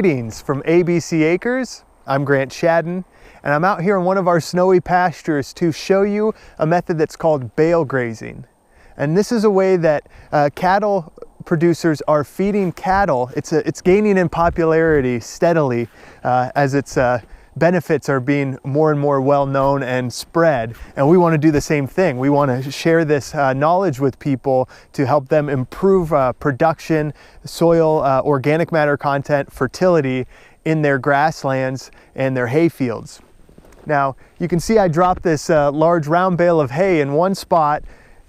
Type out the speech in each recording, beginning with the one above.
Greetings from ABC Acres. I'm Grant Shadden, and I'm out here on one of our snowy pastures to show you a method that's called bale grazing. And this is a way that cattle producers are feeding cattle. It's gaining in popularity steadily as its benefits are being more and more well known and spread. And we want to do the same thing. We want to share this knowledge with people to help them improve production, soil, organic matter content, fertility in their grasslands and their hay fields. Now, you can see I dropped this large round bale of hay in one spot,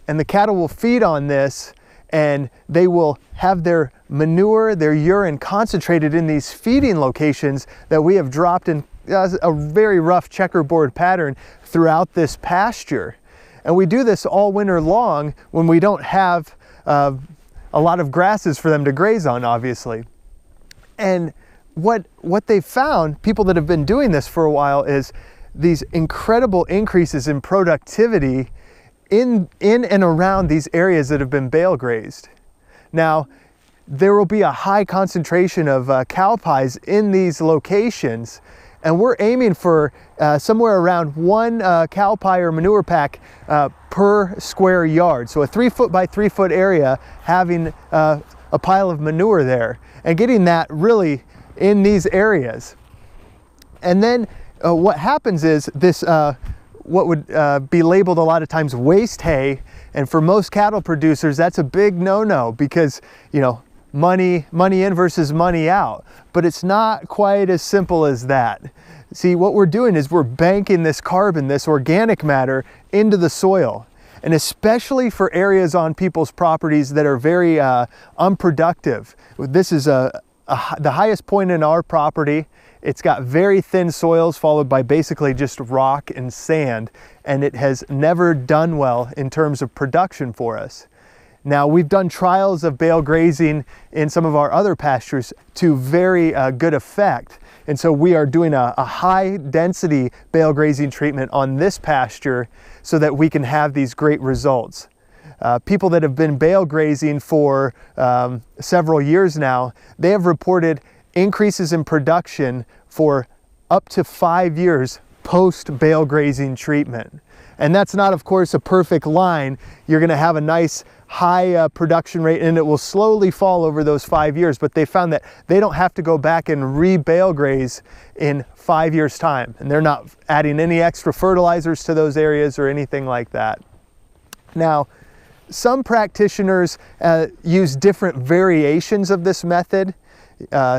and the cattle will feed on this, and they will have their manure, their urine concentrated in these feeding locations that we have dropped in a very rough checkerboard pattern throughout this pasture. And we do this all winter long when we don't have a lot of grasses for them to graze on, obviously. And what they've found, people that have been doing this for a while, is these incredible increases in productivity in and around these areas that have been bale grazed. Now, there will be a high concentration of cow pies in these locations, and we're aiming for somewhere around one cow pie or manure pack per square yard. So a 3 foot by 3 foot area, having a pile of manure there and getting that really in these areas. And then what happens is this, what would be labeled a lot of times waste hay, and for most cattle producers that's a big no-no, because money in versus money out. But it's not quite as simple as that. See, what we're doing is we're banking this carbon, this organic matter, into the soil. And especially for areas on people's properties that are very unproductive. This is the highest point in our property. It's got very thin soils followed by basically just rock and sand, and it has never done well in terms of production for us. Now, we've done trials of bale grazing in some of our other pastures to very good effect. And so we are doing a high density bale grazing treatment on this pasture so that we can have these great results. People that have been bale grazing for several years now, they have reported increases in production for up to 5 years post bale grazing treatment. And that's not, of course, a perfect line. You're going to have a nice high production rate, and it will slowly fall over those 5 years. But they found that they don't have to go back and re-bale graze in 5 years' time. And they're not adding any extra fertilizers to those areas or anything like that. Now, some practitioners use different variations of this method.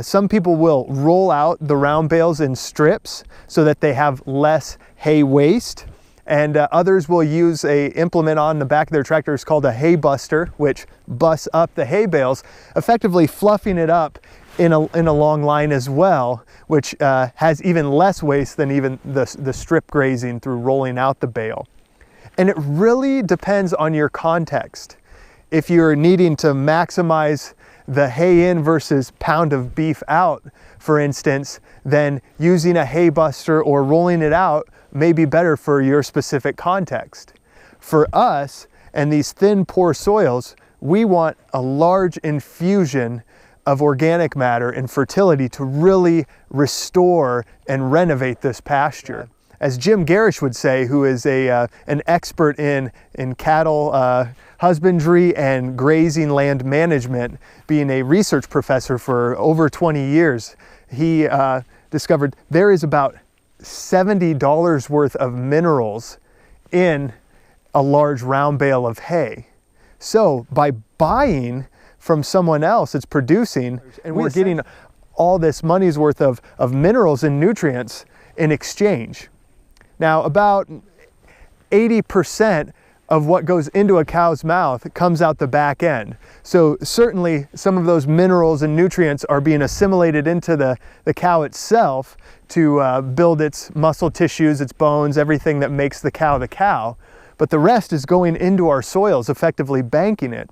Some people will roll out the round bales in strips so that they have less hay waste. And others will use a implement on the back of their tractors called a hay buster, which busts up the hay bales, effectively fluffing it up in a long line as well, which has even less waste than even the strip grazing through rolling out the bale. And it really depends on your context. If you're needing to maximize the hay in versus pound of beef out, for instance, then using a hay buster or rolling it out may be better for your specific context. For us and these thin, poor soils, we want a large infusion of organic matter and fertility to really restore and renovate this pasture. As Jim Garish would say, who is an expert in cattle husbandry and grazing land management, being a research professor for over 20 years, he discovered there is about $70 worth of minerals in a large round bale of hay. So by buying from someone else that's producing, and we're getting all this money's worth of minerals and nutrients in exchange. Now, about 80% of what goes into a cow's mouth comes out the back end. So certainly some of those minerals and nutrients are being assimilated into the cow itself to build its muscle tissues, its bones, everything that makes the cow. But the rest is going into our soils, effectively banking it.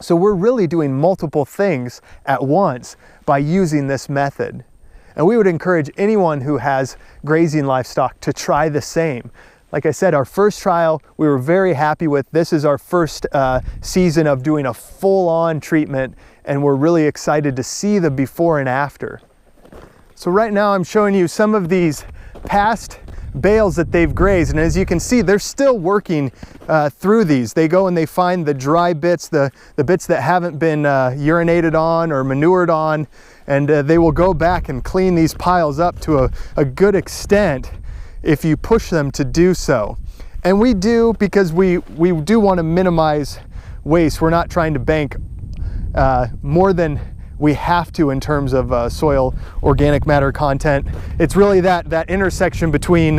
So we're really doing multiple things at once by using this method. And we would encourage anyone who has grazing livestock to try the same. Like I said, our first trial we were very happy with. This is our first season of doing a full-on treatment, and we're really excited to see the before and after. So right now I'm showing you some of these past bales that they've grazed, and as you can see, they're still working through these. They go and they find the dry bits, the bits that haven't been urinated on or manured on, and they will go back and clean these piles up to a good extent if you push them to do so. And we do, because we do want to minimize waste. We're not trying to bank more than we have to in terms of soil organic matter content. It's really that intersection between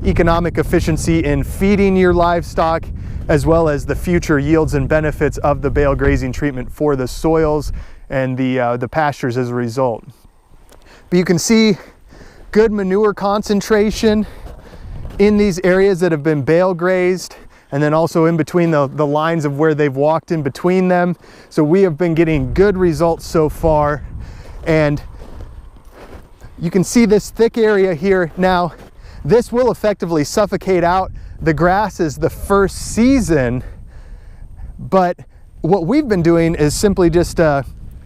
economic efficiency in feeding your livestock, as well as the future yields and benefits of the bale grazing treatment for the soils and the pastures as a result. But you can see good manure concentration in these areas that have been bale grazed, and then also in between the lines of where they've walked in between them. So we have been getting good results so far. And you can see this thick area here. Now, this will effectively suffocate out the grasses the first season, but what we've been doing is simply just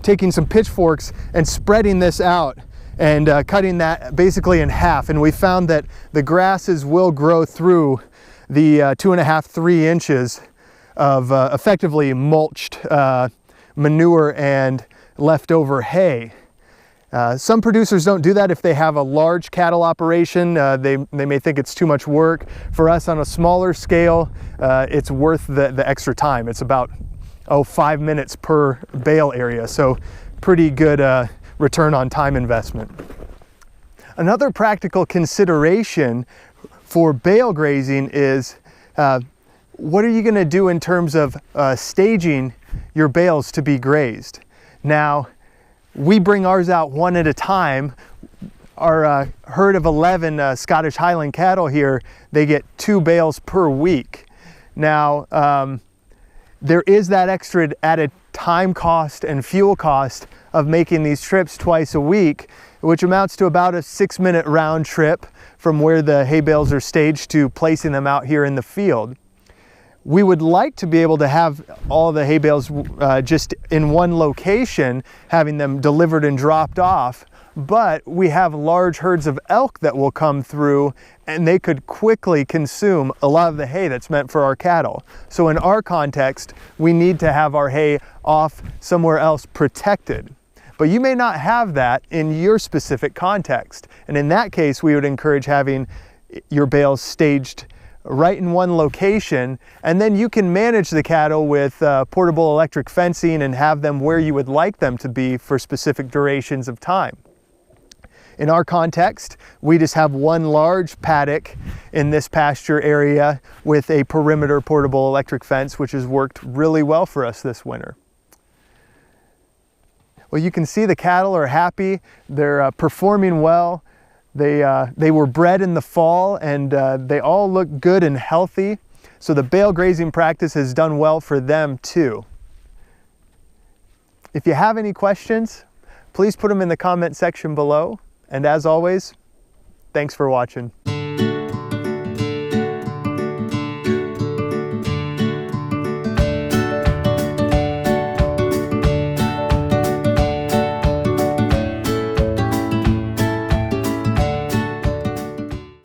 taking some pitchforks and spreading this out and cutting that basically in half. And we found that the grasses will grow through the 2.5–3 inches of effectively mulched manure and leftover hay. Some producers don't do that if they have a large cattle operation. They may think it's too much work. For us, on a smaller scale, it's worth the extra time. It's about 5 minutes per bale area, so pretty good return on time investment. Another practical consideration for bale grazing is what are you going to do in terms of staging your bales to be grazed? Now, we bring ours out one at a time. Our herd of 11 Scottish Highland cattle here, they get 2 bales per week. Now, there is that extra added time cost and fuel cost of making these trips twice a week, which amounts to about a 6-minute round trip from where the hay bales are staged to placing them out here in the field. We would like to be able to have all the hay bales just in one location, having them delivered and dropped off, but we have large herds of elk that will come through, and they could quickly consume a lot of the hay that's meant for our cattle. So in our context, we need to have our hay off somewhere else protected. But you may not have that in your specific context. And in that case, we would encourage having your bales staged right in one location, and then you can manage the cattle with portable electric fencing and have them where you would like them to be for specific durations of time. In our context, we just have one large paddock in this pasture area with a perimeter portable electric fence, which has worked really well for us this winter. Well, you can see the cattle are happy. They're performing well. They were bred in the fall, and they all look good and healthy. So the bale grazing practice has done well for them too. If you have any questions, please put them in the comment section below. And as always, thanks for watching.